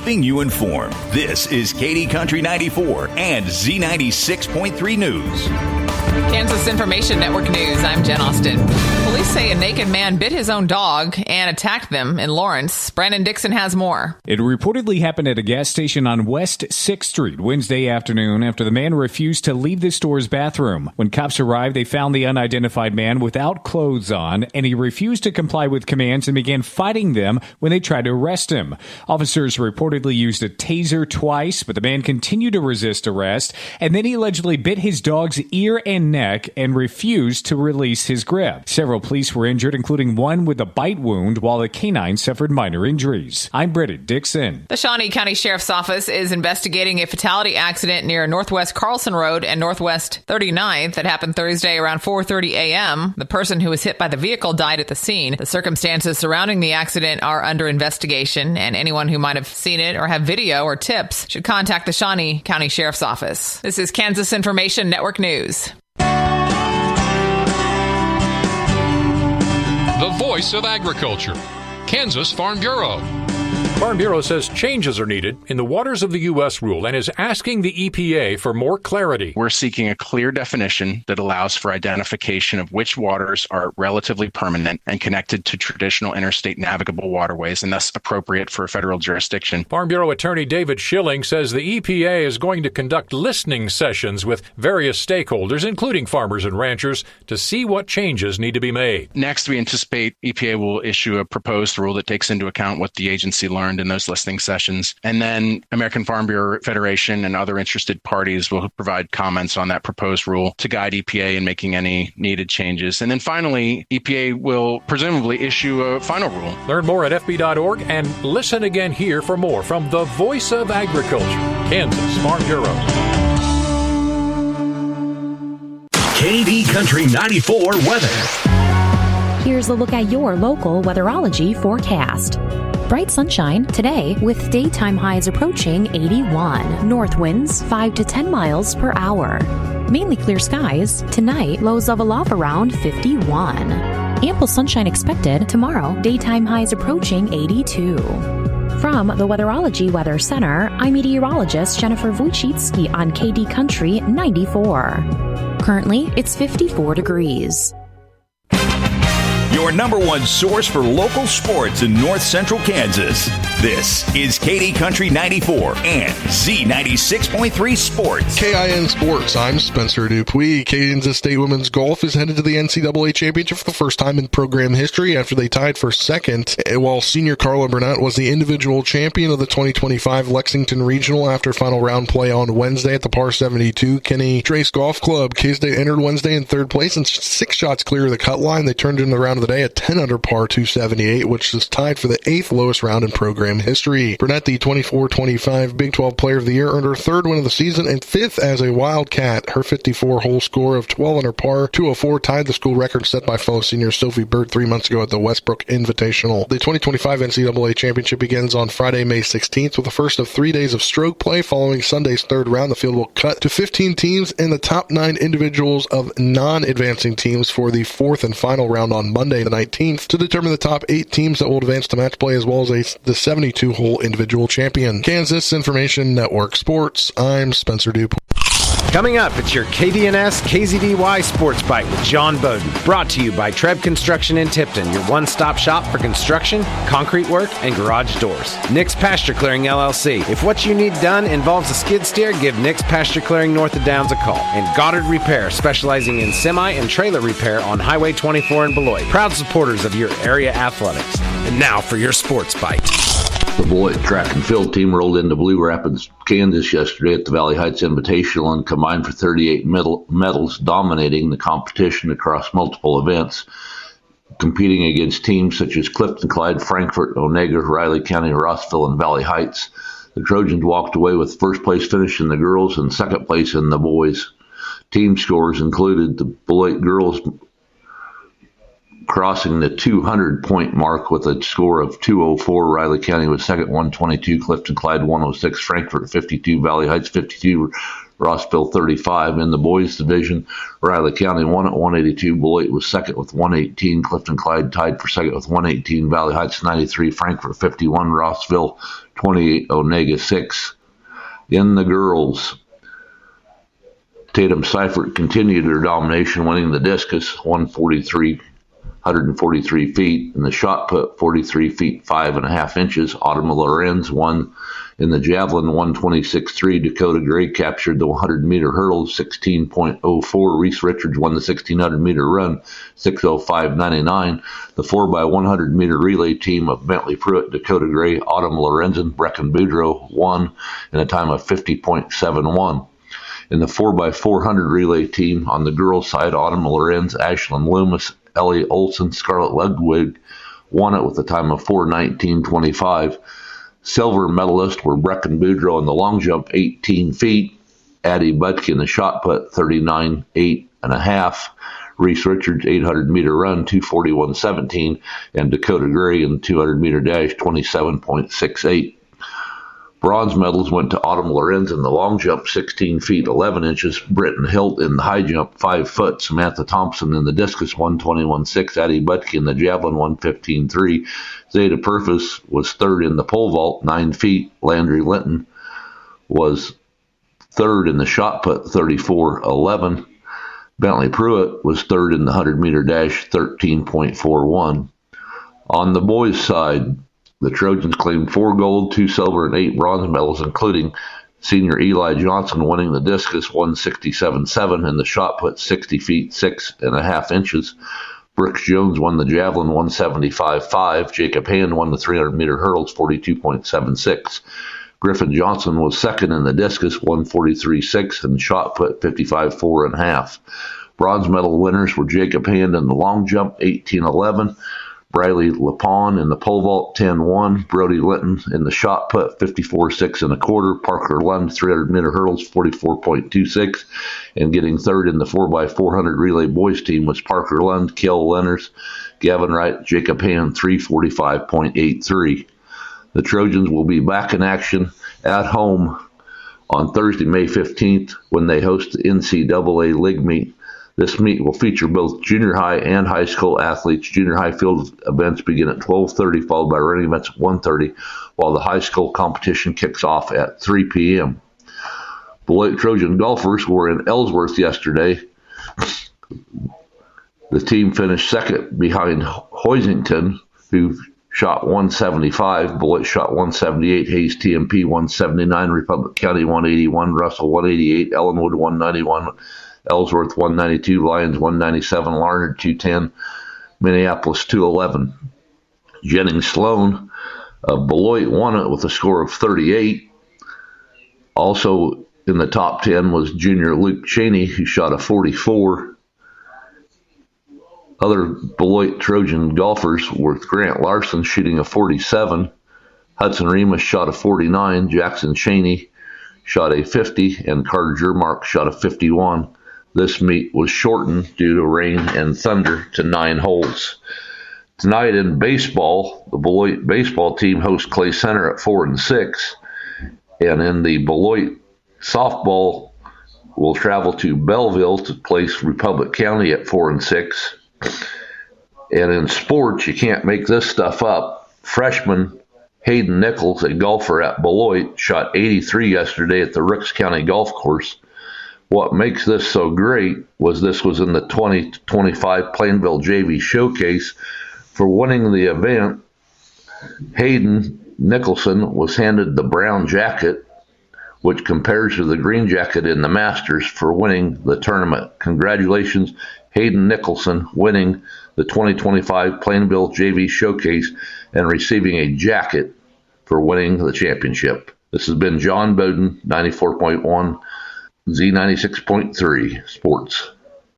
keeping you informed. This is KD Country 94 and Z96.3 News. Kansas Information Network News. I'm Jen Austin. Police say a naked man bit his own dog and attacked them in Lawrence. Brandon Dixon has more. It reportedly happened at a gas station on West 6th Street Wednesday afternoon after the man refused to leave the store's bathroom. When cops arrived, they found the unidentified man without clothes on, and he refused to comply with commands and began fighting them when they tried to arrest him. Officers reportedly used a taser twice, but the man continued to resist arrest, and then he allegedly bit his dog's ear and neck and refused to release his grip. Several police were injured, including one with a bite wound, while the canine suffered minor injuries. I'm Brandon Dixon. The Shawnee County Sheriff's Office is investigating a fatality accident near Northwest Carlson Road and Northwest 39th that happened Thursday around 4:30 a.m. The person who was hit by the vehicle died at the scene. The circumstances surrounding the accident are under investigation, and anyone who might have seen it or have video or tips should contact the Shawnee County Sheriff's Office. This is Kansas Information Network News. The voice of agriculture, Kansas Farm Bureau. Farm Bureau says changes are needed in the Waters of the U.S. rule and is asking the EPA for more clarity. We're seeking a clear definition that allows for identification of which waters are relatively permanent and connected to traditional interstate navigable waterways and thus appropriate for federal jurisdiction. Farm Bureau Attorney David Schilling says the EPA is going to conduct listening sessions with various stakeholders, including farmers and ranchers, to see what changes need to be made. Next, we anticipate EPA will issue a proposed rule that takes into account what the agency learned in those listening sessions. And then American Farm Bureau Federation and other interested parties will provide comments on that proposed rule to guide EPA in making any needed changes. And then finally, EPA will presumably issue a final rule. Learn more at FB.org and listen again here for more from the Voice of Agriculture, Kansas Farm Bureau. KD Country 94 weather. Here's a look at your local weatherology forecast. Bright sunshine today with daytime highs approaching 81. North winds 5 to 10 miles per hour. Mainly clear skies. Tonight, lows level off around 51. Ample sunshine expected tomorrow. Daytime highs approaching 82. From the Weatherology Weather Center, I'm meteorologist Jennifer Wojcicki on KD Country 94. Currently, it's 54 degrees. Your number one source for local sports in north central Kansas. This is KD Country 94 and Z96.3 Sports. KIN Sports, I'm Spencer Dupuis. Kansas State Women's Golf is headed to the NCAA Championship for the first time in program history after they tied for second, while senior Carla Burnett was the individual champion of the 2025 Lexington Regional after final round play on Wednesday at the Par 72 Kenny Trace Golf Club. K-State entered Wednesday in third place and 6 shots clear of the cut line. They turned in the round of the day at 10 under par 278, which is tied for the 8th lowest round in program history. Burnett, the 24-25 Big 12 Player of the Year, earned her 3rd win of the season and 5th as a Wildcat. Her 54-hole score of 12 under par 204 tied the school record set by fellow senior Sophie Bird 3 months ago at the Westbrook Invitational. The 2025 NCAA Championship begins on Friday, May 16th with the first of 3 days of stroke play. Following Sunday's 3rd round, the field will cut to 15 teams and the top 9 individuals of non-advancing teams for the 4th and final round on Monday the 19th to determine the top 8 teams that will advance to match play as well as the 72-hole individual champion. Kansas Information Network Sports, I'm Spencer Dupuis. Coming up, it's your KDNS KZDY Sports Bite with John Bowden. Brought to you by Treb Construction in Tipton, your one-stop shop for construction, concrete work, and garage doors. Nick's Pasture Clearing LLC. If what you need done involves a skid steer, give Nick's Pasture Clearing North of Downs a call. And Goddard Repair, specializing in semi and trailer repair on Highway 24 in Beloit. Proud supporters of your area athletics. And now for your Sports Bite. The Beloit track and field team rolled into Blue Rapids, Kansas yesterday at the Valley Heights Invitational and combined for 38 medals, dominating the competition across multiple events, competing against teams such as Clifton, Clyde, Frankfort, Onega, Riley County, Rossville, and Valley Heights. The Trojans walked away with first place finish in the girls and second place in the boys. Team scores included the Beloit girls crossing the 200-point mark with a score of 204. Riley County was second, 122. Clifton Clyde, 106. Frankfort, 52. Valley Heights, 52. Rossville 35. In the boys division, Riley County won at 182. Beloit was second with 118. Clifton Clyde tied for second with 118. Valley Heights 93. Frankfort 51. Rossville 28. Onega 6. In the girls, Tatum Seifert continued their domination, winning the discus 143 feet, and the shot put 43 feet 5.5 inches. Autumn Lorenz won in the javelin 126.3. Dakota Gray captured the 100-meter hurdle 16.04. Reese Richards won the 1600-meter run 6:05.99. The 4x100-meter relay team of Bentley Pruitt, Dakota Gray, Autumn Lorenzen, Brecken Boudreaux won in a time of 50.71. In the 4x400 relay team on the girls' side, Autumn Lorenz, Ashlyn Loomis, Ellie Olson, Scarlett Ludwig won it with a time of 4:19.25. Silver medalists were Brecken Boudreaux in the long jump, 18 feet. Addie Budke in the shot put, 39.8.5. Reese Richards, 800-meter run, 2:41.17. And Dakota Gray in the 200-meter dash, 27.68. Bronze medals went to Autumn Lorenz in the long jump, 16 feet 11 inches. Britton Hilt in the high jump, 5 foot. Samantha Thompson in the discus, 121.6. Addie Budke in the javelin, 115.3. Zeta Purvis was third in the pole vault, 9 feet. Landry Linton was third in the shot put, 34.11. Bentley Pruitt was third in the 100-meter dash, 13.41. On the boys' side, the Trojans claimed 4 gold, 2 silver, and 8 bronze medals, including senior Eli Johnson winning the discus 167.7 and the shot put 60 feet 6.5 inches. Brooks Jones won the javelin 175.5. Jacob Hand won the 300-meter hurdles 42.76. Griffin Johnson was second in the discus 143.6 and the shot put 55.4.5. Bronze medal winners were Jacob Hand in the long jump 18.11. Briley Lepon in the pole vault 10.1, Brody Linton in the shot put 54.6 1/4, Parker Lund 300-meter hurdles 44.26, and getting third in the 4x400 relay boys team was Parker Lund, Kel Lenners, Gavin Wright, Jacob Hand 345.83. The Trojans will be back in action at home on Thursday, May 15th, when they host the NCAA League meet. This meet will feature both junior high and high school athletes. Junior high field events begin at 12:30, followed by running events at 1:30, while the high school competition kicks off at 3 p.m. Beloit Trojan golfers were in Ellsworth yesterday. The team finished second behind Hoisington, who shot 175. Beloit shot 178. Hayes TMP 179. Republic County 181. Russell 188. Ellenwood 191. Ellsworth 192, Lyons 197, Larned 210, Minneapolis 211. Jennings Sloan of Beloit won it with a score of 38. Also in the top 10 was junior Luke Cheney, who shot a 44. Other Beloit Trojan golfers were Grant Larson shooting a 47. Hudson Remus shot a 49. Jackson Cheney shot a 50. And Carter Jermark shot a 51. This meet was shortened due to rain and thunder to 9 holes. Tonight in baseball, the Beloit baseball team hosts Clay Center at 4 and 6. And in the Beloit softball, will travel to Belleville to place Republic County at 4 and 6. And in sports, you can't make this stuff up. Freshman Hayden Nichols, a golfer at Beloit, shot 83 yesterday at the Rooks County Golf Course. What makes this so great was this was in the 2025 Plainville JV Showcase. For winning the event, Hayden Nicholson was handed the brown jacket, which compares to the green jacket in the Masters, for winning the tournament. Congratulations, Hayden Nicholson, winning the 2025 Plainville JV Showcase and receiving a jacket for winning the championship. This has been John Bowden, 94.1 Z96.3 Sports.